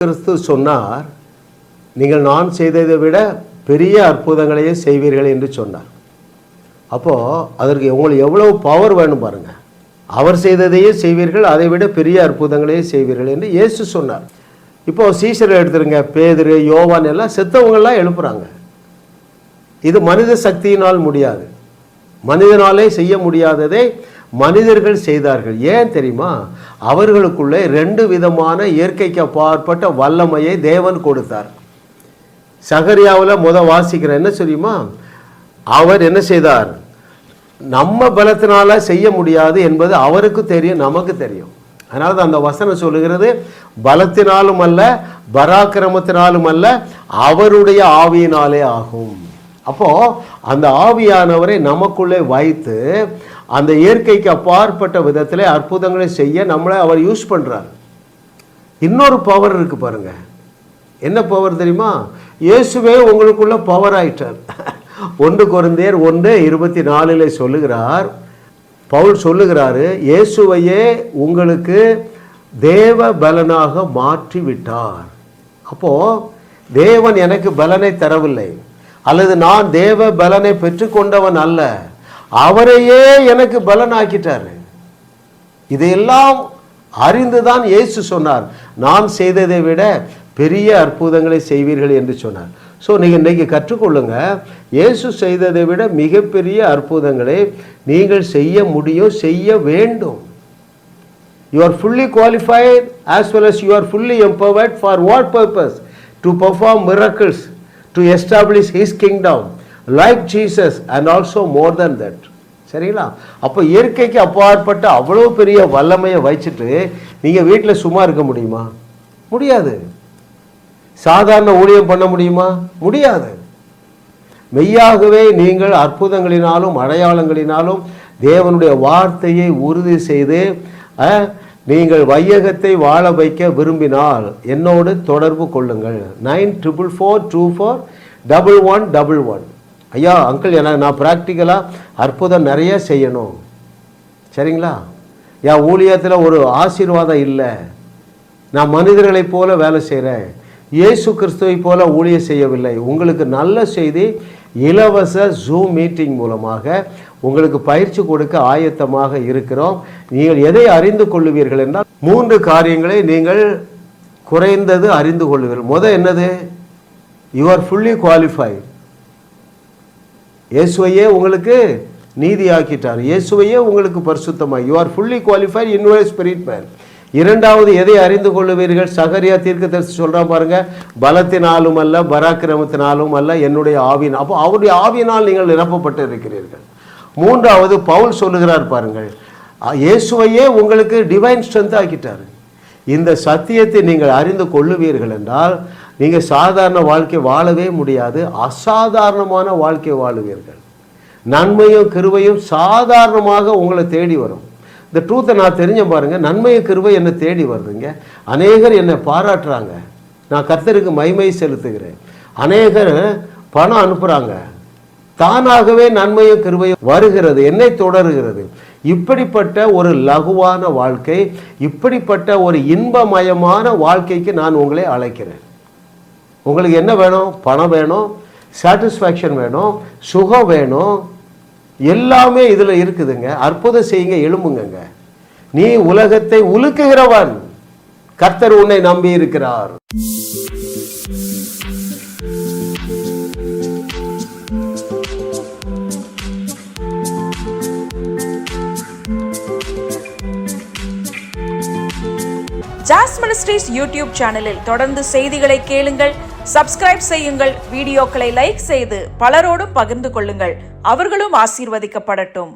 கிறிஸ்து சொன்னார், நீங்கள் நான் செய்ததை விட பெரிய அற்புதங்களையே செய்வீர்கள் என்று சொன்னார். அப்போது அதற்கு உங்களுக்கு எவ்வளவு பவர் வேணும் பாருங்கள். அவர் செய்ததையே செய்வீர்கள், அதை விட பெரிய அற்புதங்களையே செய்வீர்கள் என்று இயேசு சொன்னார். இப்போது சீசரை எடுத்துருங்க, பேதுரு, யோவான் எல்லாம் செத்தவங்கள்லாம் எழுப்புறாங்க. இது மனித சக்தியினால் முடியாது, மனிதனாலே செய்ய முடியாததை மனிதர்கள் செய்தார்கள். ஏன் தெரியுமா? அவர்களுக்குள்ளே 2 விதமான இயற்கைக்கு அப்பாற்பட்ட வல்லமையை தேவன் கொடுத்தார். சகரியாவில் வாசிக்கிற என்ன தெரியுமா? அவர் என்ன செய்தார்? நம்ம பலத்தினால செய்ய முடியாது என்பது அவருக்கு தெரியும், நமக்கு தெரியும். அதனால தான் அந்த வசனம் சொல்லுகிறது, பலத்தினாலும் அல்ல, பராக்கிரமத்தினாலும் அல்ல, அவருடைய ஆவியினாலே ஆகும். அப்போது அந்த ஆவியானவரை நமக்குள்ளே வைத்து அந்த இயற்கைக்கு அப்பாற்பட்ட விதத்தில் அற்புதங்களை செய்ய நம்மளை அவர் யூஸ் பண்ணுறார். இன்னொரு பவர் இருக்குது பாருங்க. என்ன பவர் தெரியுமா? இயேசுவே உங்களுக்குள்ள பவர் ஆயிட்டார். 1 கொரிந்தியர் 1:24 சொல்லுகிறார், பவுல் சொல்லுகிறாரு, இயேசுவையே உங்களுக்கு தேவ பலனாக மாற்றி விட்டார். அப்போது தேவன் எனக்கு பலனை தரவில்லை, அல்லது நான் தேவ பலனை பெற்றுக்கொண்டவன் அல்ல, அவரையே எனக்கு பலனாக்கிட்டார். இதையெல்லாம் அறிந்துதான் இயேசு சொன்னார், நான் செய்ததை விட பெரிய அற்புதங்களை செய்வீர்கள் என்று சொன்னார். ஸோ நீங்கள் இன்றைக்கி கற்றுக்கொள்ளுங்க, இயேசு செய்ததை விட மிகப்பெரிய அற்புதங்களை நீங்கள் செய்ய முடியும், செய்ய வேண்டும். You are fully qualified as well as you are fully empowered. For what purpose? To perform miracles, to establish his kingdom like Jesus and also more than that. சரிங்களா? அப்போ இயற்கைக்கு அப்பாற்பட்ட அவ்வளோ பெரிய வல்லமையை வச்சுட்டு நீங்கள் வீட்டில் சும்மா இருக்க முடியுமா? முடியாது. சாதாரண ஊழியம் பண்ண முடியுமா? முடியாது. மெய்யாகவே நீங்கள் அற்புதங்களினாலும் அடையாளங்களினாலும் தேவனுடைய வார்த்தையை உறுதி செய்து நீங்கள் வையகத்தை வாழ வைக்க விரும்பினால் என்னோடு தொடர்பு கொள்ளுங்கள். 9444241111. ஐயா அங்கிள், நான் ப்ராக்டிக்கலாக அற்புதம் நிறைய செய்யணும். சரிங்களா? என் ஊழியத்தில் ஒரு ஆசீர்வாதம் இல்லை, நான் மனிதர்களைப் போல வேலை செய்கிறேன், இயேசு கிறிஸ்துவை போல ஊழியம் செய்யவில்லை. உங்களுக்கு நல்ல செய்தி, இலவச ஜூம் மீட்டிங் மூலமாக உங்களுக்கு பயிற்சி கொடுக்க ஆயத்தமாக இருக்கிறோம். நீங்கள் எதை அறிந்து கொள்ளுவீர்கள் என்றால் 3 காரியங்களை நீங்கள் குறைந்தது அறிந்து கொள்ளுவீர்கள். முதல் என்னது? You are fully qualified. இயேசுவையே உங்களுக்கு நீதியாக்கிட்டார், இயேசுவையே உங்களுக்கு பரிசுத்தமாக. You are fully qualified in your spirit man. 2வது எதை அறிந்து கொள்ளுவீர்கள்? சகரியா தீர்க்கதரிசி சொல்கிறான் பாருங்க, பலத்தினாலும் அல்ல, பராக்கிரமத்தினாலும் அல்ல, என்னுடைய ஆவியினால். அப்போ அவருடைய ஆவியினால் நீங்கள் நிரப்பப்பட்டு இருக்கிறீர்கள். 3வது பவுல் சொல்லுகிறார் பாருங்கள், இயேசுவையே உங்களுக்கு டிவைன் ஸ்ட்ரென்த் ஆக்கிட்டார். இந்த சத்தியத்தை நீங்கள் அறிந்து கொள்ளுவீர்கள் என்றால் நீங்கள் சாதாரண வாழ்க்கை வாழவே முடியாது, அசாதாரணமான வாழ்க்கை வாழுவீர்கள். நன்மையும் கிருபையும் சாதாரணமாக உங்களை தேடி வரும். இந்த ட்ரூத்தை நான் தெரிஞ்ச பாருங்க, நன்மையும் கிருபை என்னை தேடி வருதுங்க. அநேகர் என்னை பாராட்டுறாங்க, நான் கர்த்தருக்கு மகிமை செலுத்துகிறேன். அநேகர் பணம் அனுப்புகிறாங்க, தானாகவே நன்மையும் கிருபையும் வருகிறது, என்னை தொடருகிறது. இப்படிப்பட்ட ஒரு லகுவான வாழ்க்கை, இப்படிப்பட்ட ஒரு இன்பமயமான வாழ்க்கைக்கு நான் உங்களை அழைக்கிறேன். உங்களுக்கு என்ன வேணும்? பணம் வேணும், சாட்டிஸ்ஃபேக்ஷன் வேணும், சுகம் வேணும், எல்லாமே இதில் இருக்குதுங்க. அற்புதம் செய்யுங்க, எழும்புங்க. நீ உலகத்தை உலுக்குகிறவன், கர்த்தர் உன்னை நம்பி இருக்கிறார். ஜாஸ் மினிஸ்ட்ரீஸ் யூடியூப் சேனலில் தொடர்ந்து செய்திகளை கேளுங்கள், சப்ஸ்கிரைப் செய்யுங்கள், வீடியோக்களை லைக் செய்து பலரோடும் பகிர்ந்து கொள்ளுங்கள். அவர்களும் ஆசீர்வதிக்கப்படட்டும்.